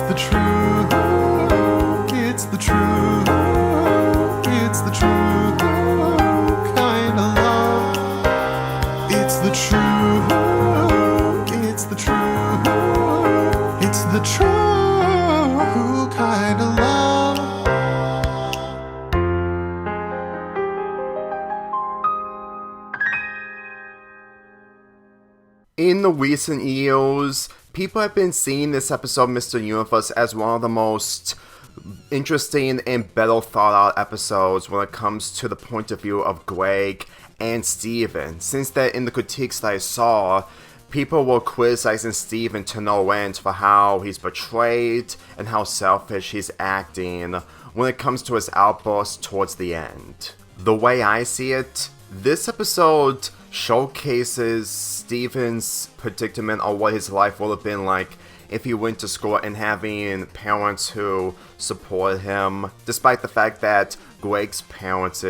the truth. It's the truth. It's the truth kind of love. It's the truth. It's the truth. It's the true kind of love. In the recent years, people have been seeing this episode of Mr. Universe as one of the most interesting and better thought out episodes when it comes to the point of view of Greg and Steven. Since that in the critiques that I saw, people were criticizing Steven to no end for how he's portrayed and how selfish he's acting when it comes to his outbursts towards the end. The way I see it, this episode showcases Steven's predicament on what his life would have been like if he went to school and having parents who support him, despite the fact that Greg's parents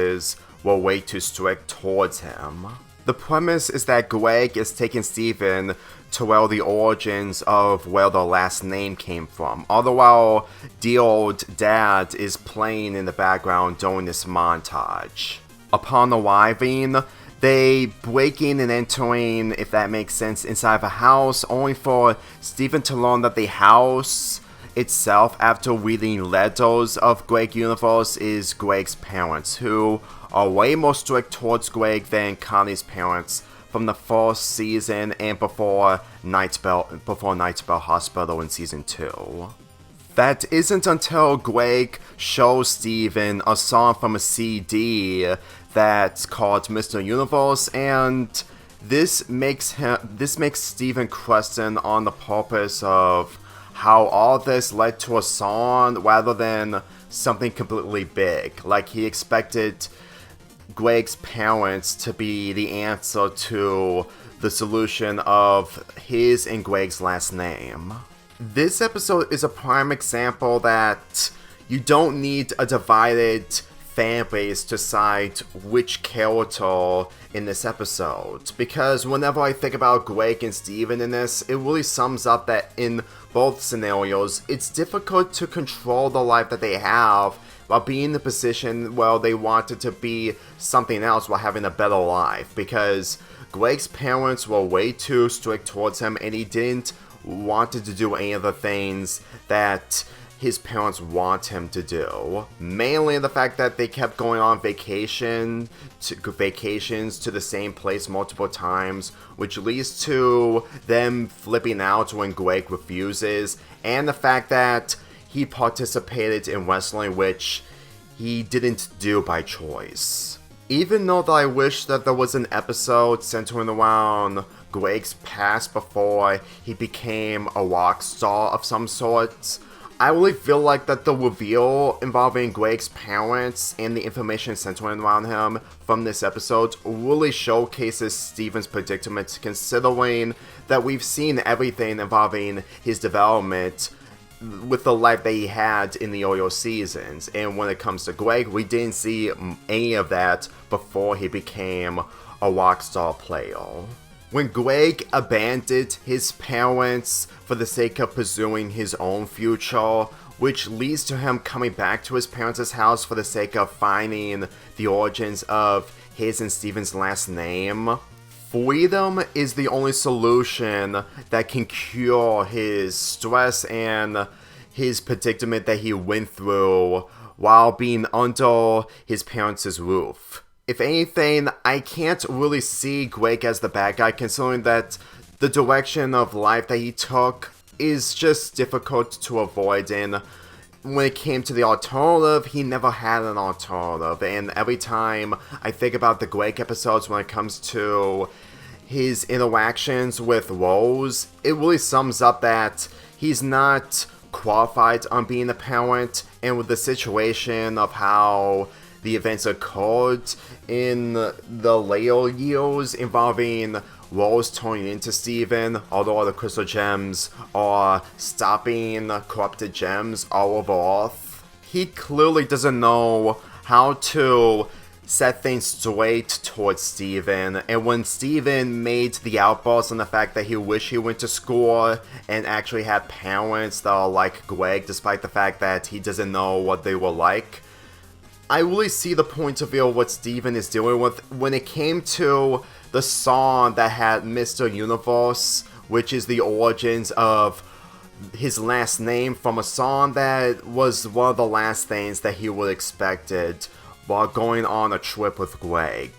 were way too strict towards him. The premise is that Greg is taking Steven to the origins of where the last name came from, all the while dear old dad is playing in the background during this montage. Upon arriving, they break in and entering, if that makes sense, inside of a house, only for Steven to learn that the house itself, after reading letters of Greg Universe, is Greg's parents, who are way more strict towards Greg than Connie's parents from the first season and before Nightspell Hospital in season 2. That isn't until Greg shows Steven a song from a CD that's called Mr. Universe, and this makes Steven question on the purpose of how all this led to a song rather than something completely big. Like, he expected Greg's parents to be the answer to the solution of his and Greg's last name. This episode is a prime example that you don't need a divided fan base to decide which character in this episode, because whenever I think about Greg and Steven in this, it really sums up that in both scenarios, it's difficult to control the life that they have while being in the position where they wanted to be something else while having a better life, because Greg's parents were way too strict towards him and he didn't want to do any of the things that his parents want him to do. Mainly the fact that they kept going on vacations to the same place multiple times, which leads to them flipping out when Greg refuses, and the fact that he participated in wrestling, which he didn't do by choice. Even though I wish that there was an episode centering around Greg's past before he became a rock star of some sort, I really feel like that the reveal involving Greg's parents and the information centering around him from this episode really showcases Steven's predicament, considering that we've seen everything involving his development with the life that he had in the earlier seasons. And when it comes to Greg, we didn't see any of that before he became a rock star player. When Greg abandoned his parents for the sake of pursuing his own future, which leads to him coming back to his parents' house for the sake of finding the origins of his and Steven's last name, freedom is the only solution that can cure his stress and his predicament that he went through while being under his parents' roof. If anything, I can't really see Greg as the bad guy, considering that the direction of life that he took is just difficult to avoid, and when it came to the alternative, he never had an alternative. And every time I think about the Greg episodes when it comes to his interactions with Rose, it really sums up that he's not qualified on being a parent, and with the situation of how the events occurred in the later years involving Rose turning into Steven, although the crystal gems are stopping corrupted gems all over Earth. He clearly doesn't know how to set things straight towards Steven, and when Steven made the outburst on the fact that he wished he went to school and actually had parents that are like Greg, despite the fact that he doesn't know what they were like, I really see the point of view of what Steven is dealing with when it came to the song that had Mr. Universe, which is the origins of his last name from a song that was one of the last things that he would have expected while going on a trip with Greg.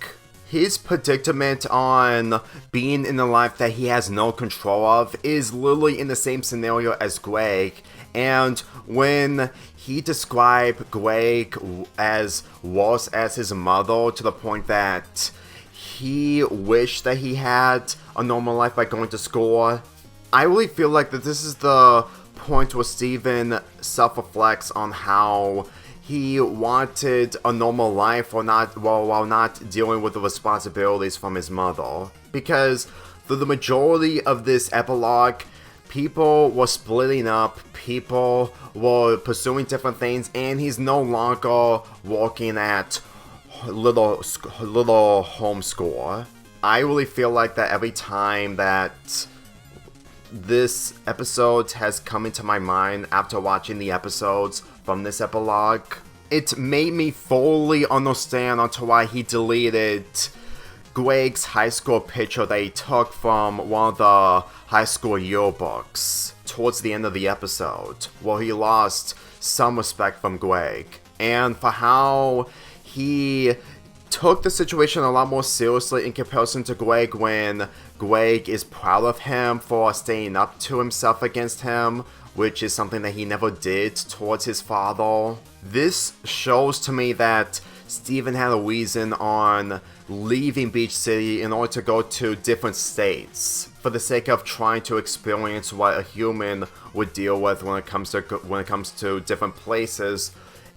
His predicament on being in a life that he has no control of is literally in the same scenario as Greg, and when he described Greg as worse as his mother to the point that he wished that he had a normal life by going to school, I really feel like that this is the point where Steven self-reflects on how he wanted a normal life while not dealing with the responsibilities from his mother. Because for the majority of this epilogue, people were splitting up, people were pursuing different things, and he's no longer working at little home school. I really feel like that every time that this episode has come into my mind after watching the episodes from this epilogue, it made me fully understand onto why he deleted Greg's high school picture that he took from one of the high school yearbooks towards the end of the episode, where he lost some respect from Greg, and for how he took the situation a lot more seriously in comparison to Greg when Greg is proud of him for staying up to himself against him, which is something that he never did towards his father. This shows to me that Steven had a reason on leaving Beach City in order to go to different states for the sake of trying to experience what a human would deal with when it comes to different places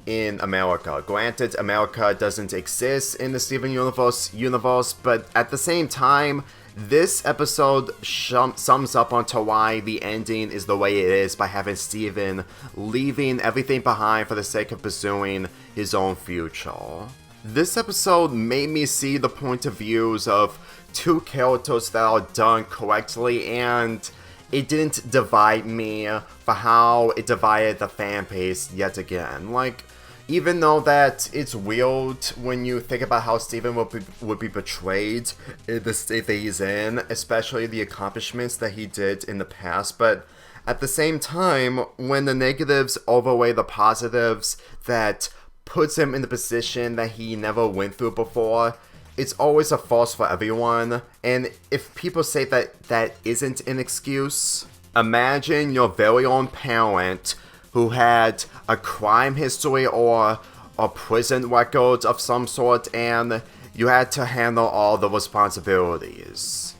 in America. Granted, America doesn't exist in the Steven universe, but at the same time, this episode sums up onto why the ending is the way it is by having Steven leaving everything behind for the sake of pursuing his own future. This episode made me see the point of views of two characters that are done correctly, and it didn't divide me for how it divided the fan base yet again. Like, even though that it's weird when you think about how Steven would be portrayed in the state that he's in, especially the accomplishments that he did in the past, but at the same time, when the negatives overweigh the positives that puts him in the position that he never went through before, it's always a first for everyone. And if people say that that isn't an excuse, imagine your very own parent who had a crime history or a prison record of some sort, and you had to handle all the responsibilities.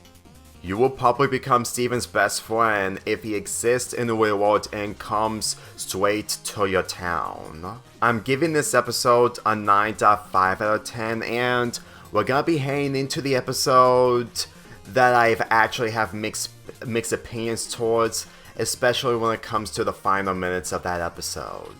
You will probably become Steven's best friend if he exists in the real world and comes straight to your town. I'm giving this episode a 9.5 out of 10, and we're gonna be heading into the episode that I actually have mixed opinions towards, especially when it comes to the final minutes of that episode.